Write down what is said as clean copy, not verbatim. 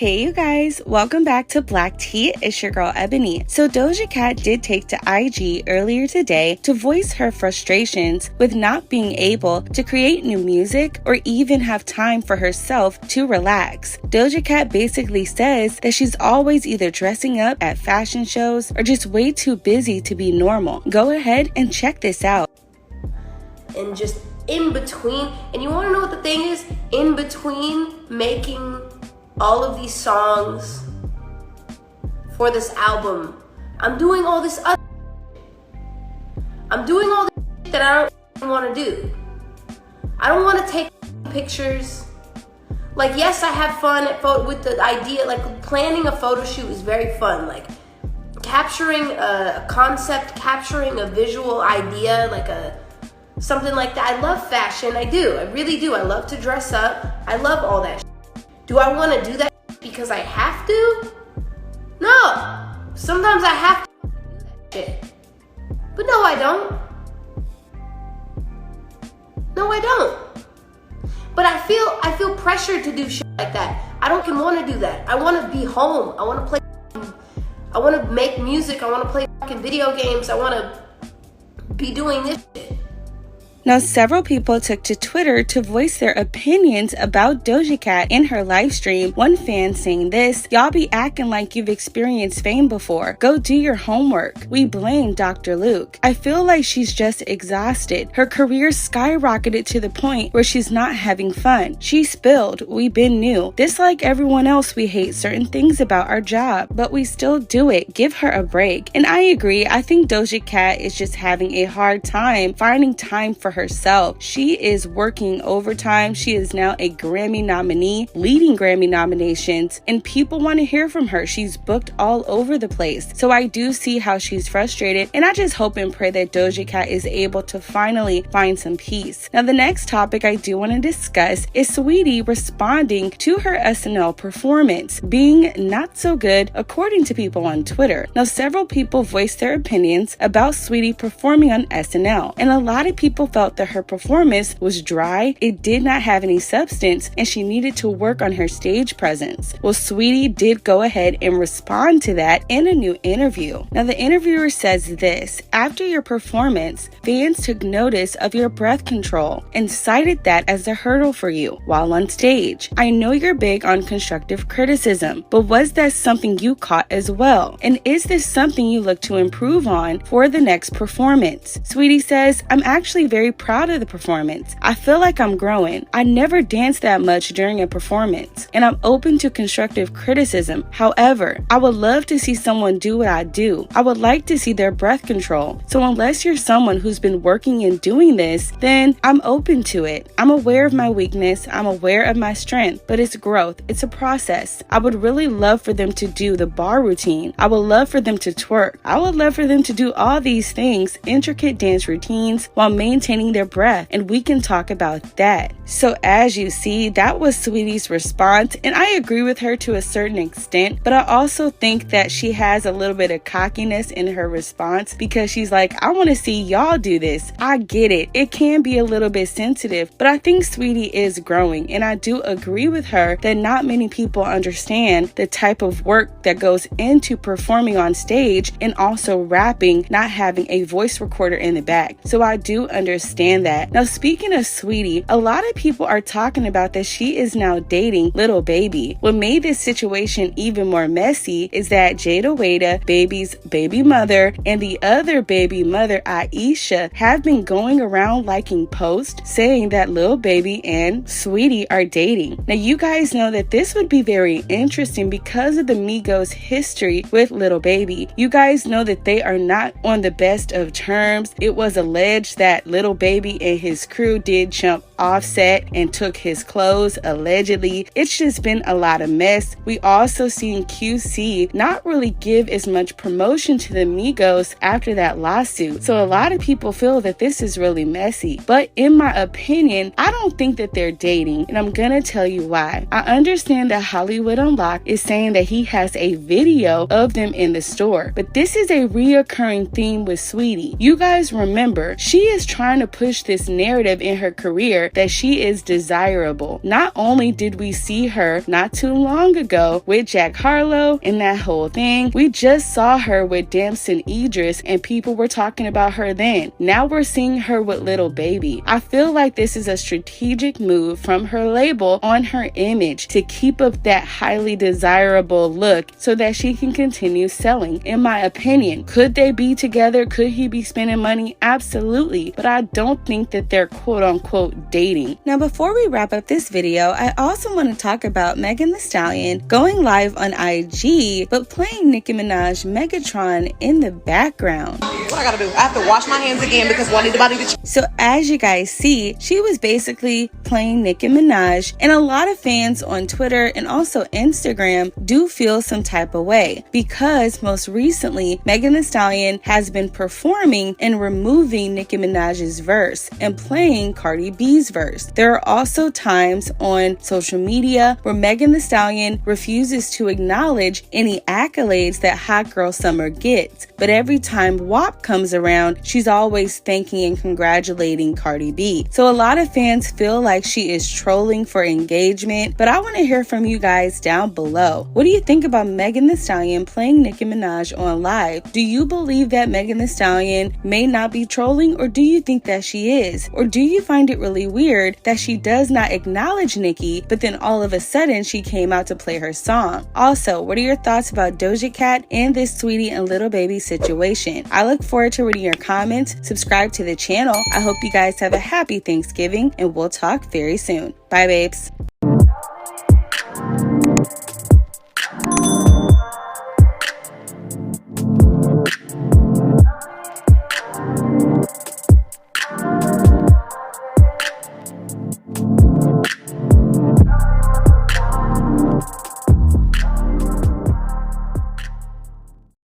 Hey you guys, welcome back to Black Tea. It's your girl Ebony. So Doja Cat did take to IG earlier today to voice her frustrations with not being able to create new music or even have time for herself to relax. Doja Cat basically says that she's always either dressing up at fashion shows or just way too busy to be normal. Go ahead and check this out. And just in between, and you want to know what the thing is? In between making all of these songs for this album, I'm doing all this other I'm doing all this that I don't want to do. I don't want to take pictures. Like, yes, I have fun with the idea, like planning a photo shoot is very fun. Like capturing a concept, capturing a visual idea, like something like that. I love fashion, I do, I really do. I love to dress up, I love all that shit. Do I want to do that because I have to? No. Sometimes I have to do that shit. But no, I don't. No, I don't. But I feel pressured to do shit like that. I don't want to do that. I want to be home. I want to play. I want to make music. I want to play fucking video games. I want to be doing this shit. Now, several people took to Twitter to voice their opinions about Doja Cat in her live stream. One fan saying this: "Y'all be acting like you've experienced fame before. Go do your homework. We blame Dr. Luke. I feel like she's just exhausted. Her career skyrocketed to the point where she's not having fun. She spilled. We been new. This like everyone else, we hate certain things about our job, but we still do it. Give her a break." And I agree. I think Doja Cat is just having a hard time finding time for herself. She is working overtime. She is now a Grammy nominee, leading Grammy nominations, and people want to hear from her. She's booked all over the place. So I do see how she's frustrated, and I just hope and pray that Doja Cat is able to finally find some peace. Now, the next topic I do want to discuss is Saweetie responding to her SNL performance being not so good, according to people on Twitter. Now, several people voiced their opinions about Saweetie performing on SNL, and a lot of people felt that her performance was dry, it did not have any substance, and she needed to work on her stage presence. Well, Saweetie did go ahead and respond to that in a new interview. Now, the interviewer says this: "After your performance, fans took notice of your breath control and cited that as a hurdle for you while on stage. I know you're big on constructive criticism, but was that something you caught as well? And is this something you look to improve on for the next performance?" Saweetie says, "I'm actually very proud of the performance. I feel like I'm growing. I never danced that much during a performance, and I'm open to constructive criticism. However, I would love to see someone do what I do. I would like to see their breath control. So unless you're someone who's been working and doing this, then I'm open to it. I'm aware of my weakness. I'm aware of my strength, but it's growth. It's a process. I would really love for them to do the bar routine. I would love for them to twerk. I would love for them to do all these things, intricate dance routines, while maintaining their breath, and we can talk about that." So as you see, that was Saweetie's response, and I agree with her to a certain extent, but I also think that she has a little bit of cockiness in her response because she's like, I want to see y'all do this. I get it. It can be a little bit sensitive, but I think Saweetie is growing, and I do agree with her that not many people understand the type of work that goes into performing on stage and also rapping, not having a voice recorder in the back. So I do understand that. Now, speaking of Saweetie, a lot of people are talking about that she is now dating Lil Baby. What made this situation even more messy is that Jada Wada, Baby's baby mother, and the other baby mother, Aisha, have been going around liking posts saying that Lil Baby and Saweetie are dating. Now, you guys know that this would be very interesting because of the Migos' history with Lil Baby. You guys know that they are not on the best of terms. It was alleged that Lil Baby and his crew did jump Offset and took his clothes, allegedly. It's just been a lot of mess. We also seen QC not really give as much promotion to the Migos after that lawsuit. So a lot of people feel that this is really messy. But in my opinion, I don't think that they're dating, and I'm gonna tell you why. I understand that Hollywood Unlocked is saying that he has a video of them in the store, but this is a reoccurring theme with Saweetie. You guys remember, she is trying to to push this narrative in her career that she is desirable. Not only did we see her not too long ago with Jack Harlow and that whole thing, we just saw her with Damson Idris and people were talking about her then. Now we're seeing her with Lil Baby. I feel like this is a strategic move from her label on her image to keep up that highly desirable look so that she can continue selling. In my opinion, could they be together? Could he be spending money? Absolutely, but I don't think that they're quote unquote dating. Now, before we wrap up this video, I also want to talk about Megan Thee Stallion going live on IG but playing Nicki Minaj Megatron in the background. What I gotta do? I have to wash my hands again because one needs to. So as you guys see, she was basically playing Nicki Minaj, and a lot of fans on Twitter and also Instagram do feel some type of way because most recently Megan Thee Stallion has been performing and removing Nicki Minaj's verse and playing Cardi B's verse. There are also times on social media where Megan Thee Stallion refuses to acknowledge any accolades that Hot Girl Summer gets, but every time WAP comes around, she's always thanking and congratulating Cardi B. So a lot of fans feel like she is trolling for engagement, but I want to hear from you guys down below. What do you think about Megan Thee Stallion playing Nicki Minaj on live? Do you believe that Megan Thee Stallion may not be trolling, or do you think that she is? Or do you find it really weird that she does not acknowledge Nicki, but then all of a sudden she came out to play her song? Also, what are your thoughts about Doja Cat and this Saweetie and Lil Baby situation? I look forward to reading your comments. Subscribe to the channel. I hope you guys have a happy Thanksgiving, and we'll talk very soon. Bye, babes.